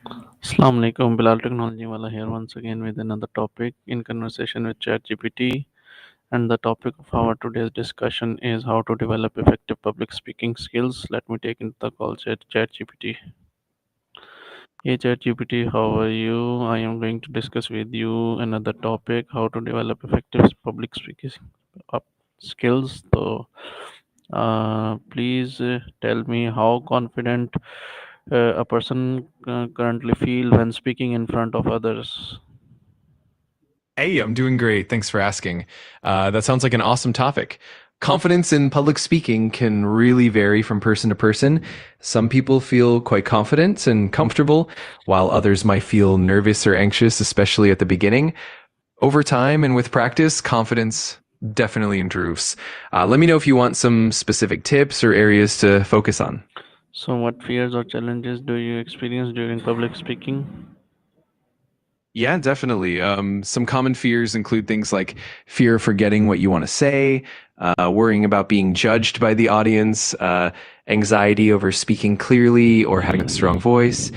Assalamu alaikum, Bilal Technology Wala here once again with another topic in conversation with ChatGPT. And the topic of our today's discussion is how to develop effective public speaking skills. Let me take into the call ChatGPT. Hey ChatGPT, how are you? I am going to discuss with you another topic how to develop effective public speaking uh, skills. So, please tell me how confident a person currently feel when speaking in front of others. Hey, I'm doing great. Thanks for asking. That sounds like an awesome topic. Confidence in public speaking can really vary from person to person. Some people feel quite confident and comfortable, while others might feel nervous or anxious, especially at the beginning. Over time and with practice, confidence definitely improves. Let me know if you want some specific tips or areas to focus on. So, what fears or challenges do you experience during public speaking? Yeah, definitely. Some common fears include things like fear of forgetting what you want to say, worrying about being judged by the audience, anxiety over speaking clearly or having a strong voice,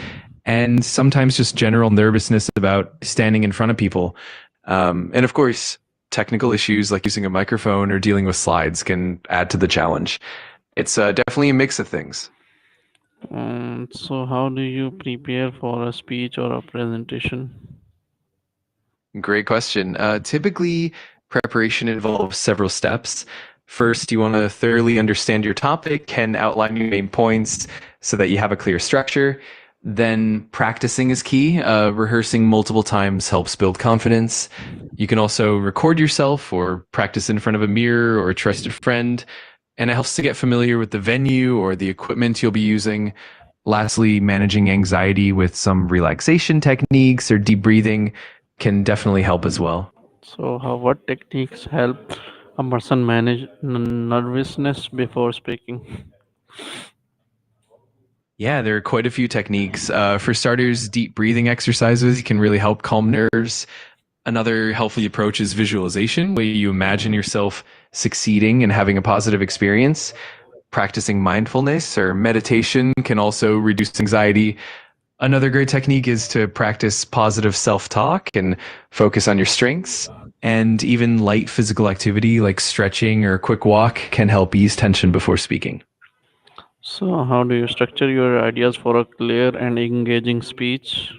and sometimes just general nervousness about standing in front of people. And of course, technical issues like using a microphone or dealing with slides can add to the challenge. It's definitely a mix of things. So, how do you prepare for a speech or a presentation? Great question. Typically, preparation involves several steps. First, you want to thoroughly understand your topic and outline your main points so that you have a clear structure. Then, practicing is key. Rehearsing multiple times helps build confidence. You can also record yourself or practice in front of a mirror or a trusted friend, and it helps to get familiar with the venue or the equipment you'll be using. Lastly, managing anxiety with some relaxation techniques or deep breathing can definitely help as well. So, what techniques help a person manage nervousness before speaking? Yeah, there are quite a few techniques. For starters, deep breathing exercises can really help calm nerves. Another healthy approach is visualization, where you imagine yourself succeeding and having a positive experience. Practicing mindfulness or meditation can also reduce anxiety. Another great technique is to practice positive self talk and focus on your strengths. And even light physical activity like stretching or a quick walk can help ease tension before speaking. So, how do you structure your ideas for a clear and engaging speech?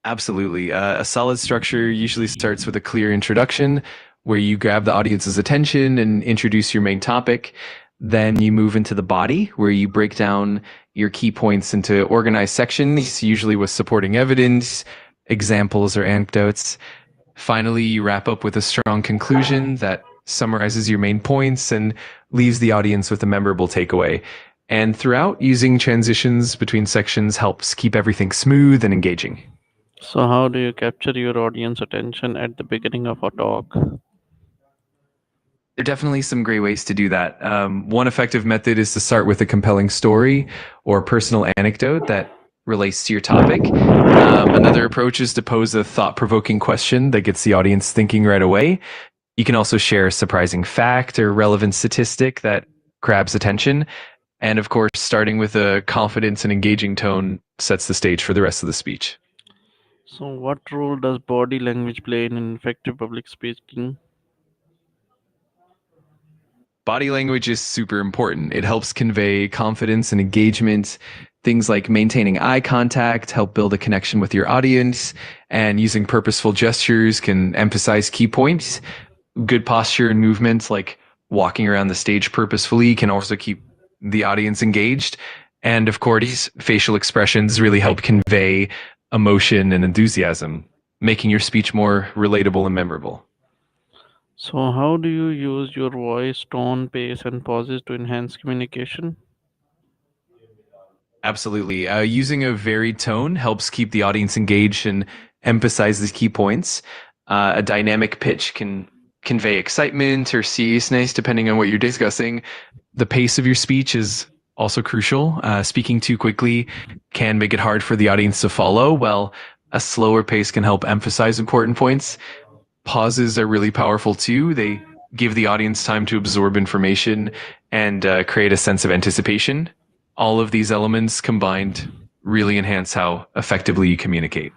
Absolutely. A solid structure usually starts with a clear introduction where you grab the audience's attention and introduce your main topic. Then you move into the body where you break down your key points into organized sections, usually with supporting evidence, examples, or anecdotes. Finally, you wrap up with a strong conclusion that summarizes your main points and leaves the audience with a memorable takeaway. And throughout, using transitions between sections helps keep everything smooth and engaging. So, how do you capture your audience attention at the beginning of a talk? There are definitely some great ways to do that. One effective method is to start with a compelling story or personal anecdote that relates to your topic. Another approach is to pose a thought provoking question that gets the audience thinking right away. You can also share a surprising fact or relevant statistic that grabs attention. And of course, starting with a confident and engaging tone sets the stage for the rest of the speech. So, what role does body language play in effective public speaking? Body language is super important. It helps convey confidence and engagement. Things like maintaining eye contact help build a connection with your audience, and using purposeful gestures can emphasize key points. Good posture and movement, like walking around the stage purposefully, can also keep the audience engaged. And of course, facial expressions really help convey emotion and enthusiasm, making your speech more relatable and memorable. So, how do you use your voice, tone, pace, and pauses to enhance communication? Absolutely. Using a varied tone helps keep the audience engaged and emphasize the key points. A dynamic pitch can convey excitement or seriousness depending on what you're discussing. The pace of your speech is also crucial. Speaking too quickly can make it hard for the audience to follow, while a slower pace can help emphasize important points. Pauses are really powerful too. They give the audience time to absorb information and create a sense of anticipation. All of these elements combined really enhance how effectively you communicate.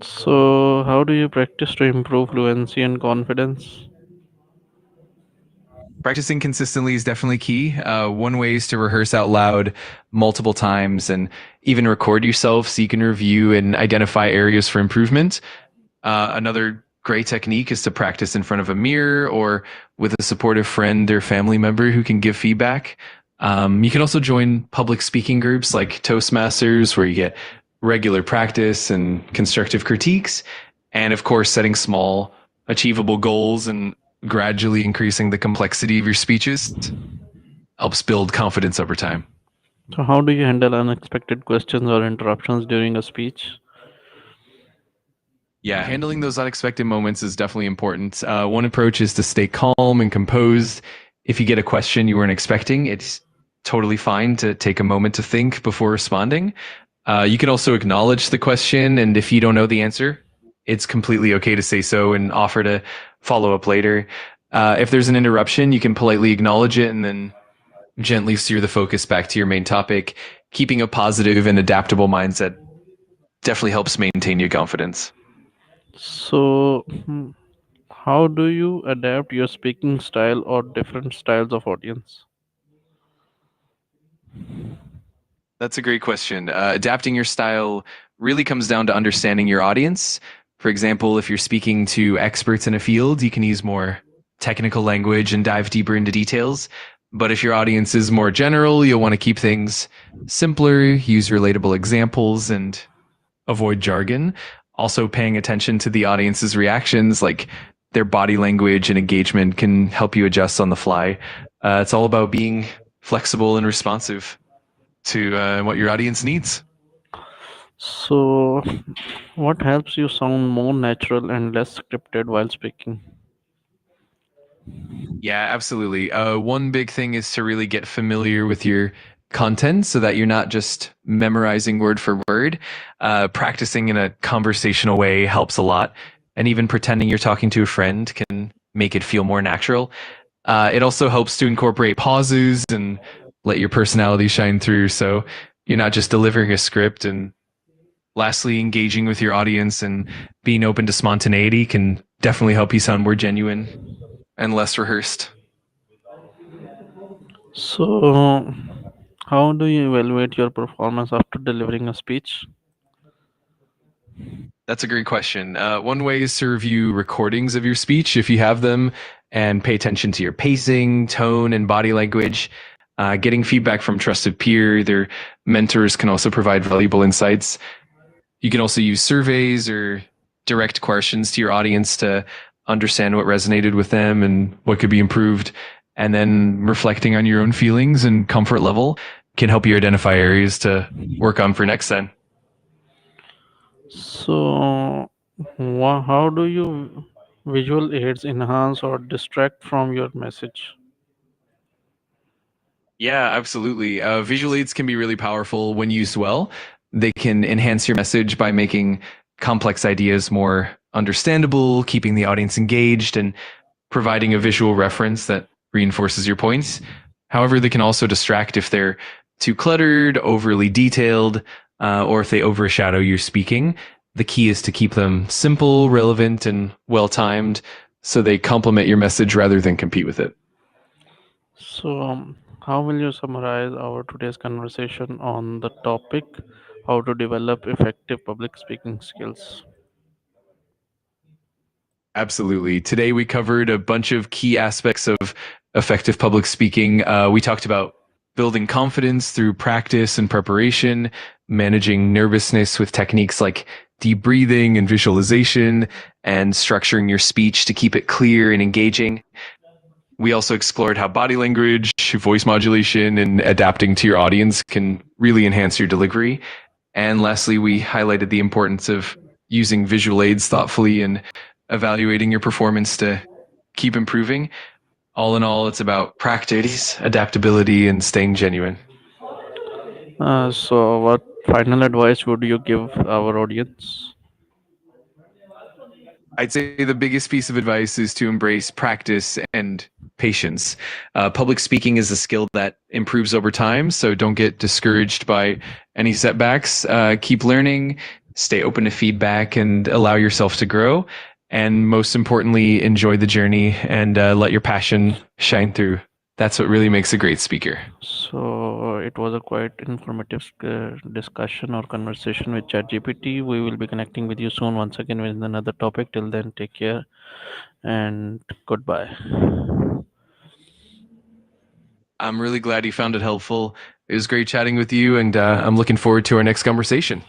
So, how do you practice to improve fluency and confidence? Practicing consistently is definitely key. One way is to rehearse out loud multiple times and even record yourself so you can review and identify areas for improvement. Another great technique is to practice in front of a mirror or with a supportive friend or family member who can give feedback. You can also join public speaking groups like Toastmasters, where you get regular practice and constructive critiques. And of course, setting small, achievable goals and gradually increasing the complexity of your speeches helps build confidence over time. So, how do you handle unexpected questions or interruptions during a speech? Yeah, handling those unexpected moments is definitely important. One approach is to stay calm and composed. If you get a question you weren't expecting, it's totally fine to take a moment to think before responding. You can also acknowledge the question, and if you don't know the answer, it's completely okay to say so and offer to follow up later. If there's an interruption, you can politely acknowledge it and then gently steer the focus back to your main topic. Keeping a positive and adaptable mindset definitely helps maintain your confidence. So, how do you adapt your speaking style or different styles of audience? That's a great question. Adapting your style really comes down to understanding your audience. For example, if you're speaking to experts in a field, you can use more technical language and dive deeper into details. But if your audience is more general, you'll want to keep things simpler, use relatable examples, and avoid jargon. Also, paying attention to the audience's reactions, like their body language and engagement, can help you adjust on the fly. It's all about being flexible and responsive to what your audience needs. So, what helps you sound more natural and less scripted while speaking? Yeah, absolutely. One big thing is to really get familiar with your content so that you're not just memorizing word for word. Practicing in a conversational way helps a lot. And even pretending you're talking to a friend can make it feel more natural. It also helps to incorporate pauses and let your personality shine through. So you're not just delivering a script. And lastly, engaging with your audience and being open to spontaneity can definitely help you sound more genuine and less rehearsed. So, how do you evaluate your performance after delivering a speech? That's a great question. One way is to review recordings of your speech if you have them and pay attention to your pacing, tone, and body language. Getting feedback from trusted peer, their mentors can also provide valuable insights. You can also use surveys or direct questions to your audience to understand what resonated with them and what could be improved. And then reflecting on your own feelings and comfort level can help you identify areas to work on for next time. So, how do you visual aids enhance or distract from your message? Yeah, absolutely. Visual aids can be really powerful when used well. They can enhance your message by making complex ideas more understandable, keeping the audience engaged, and providing a visual reference that reinforces your points. However, they can also distract if they're too cluttered, overly detailed, or if they overshadow your speaking. The key is to keep them simple, relevant, and well timed so they complement your message rather than compete with it. So, how will you summarize our today's conversation on the topic how to develop effective public speaking skills? Absolutely. Today we covered a bunch of key aspects of effective public speaking. We talked about building confidence through practice and preparation, managing nervousness with techniques like deep breathing and visualization, and structuring your speech to keep it clear and engaging. We also explored how body language, voice modulation, and adapting to your audience can really enhance your delivery. And lastly, we highlighted the importance of using visual aids thoughtfully and evaluating your performance to keep improving. All in all, it's about practice, adaptability, and staying genuine. So, what final advice would you give our audience? I'd say the biggest piece of advice is to embrace practice and patience. Public speaking is a skill that improves over time, so don't get discouraged by any setbacks. Keep learning, stay open to feedback, and allow yourself to grow. And most importantly, enjoy the journey and let your passion shine through. That's what really makes a great speaker. So it was a quite informative discussion or conversation with ChatGPT. We will be connecting with you soon once again with another topic. Till then, take care and goodbye. I'm really glad you found it helpful. It was great chatting with you, and I'm looking forward to our next conversation.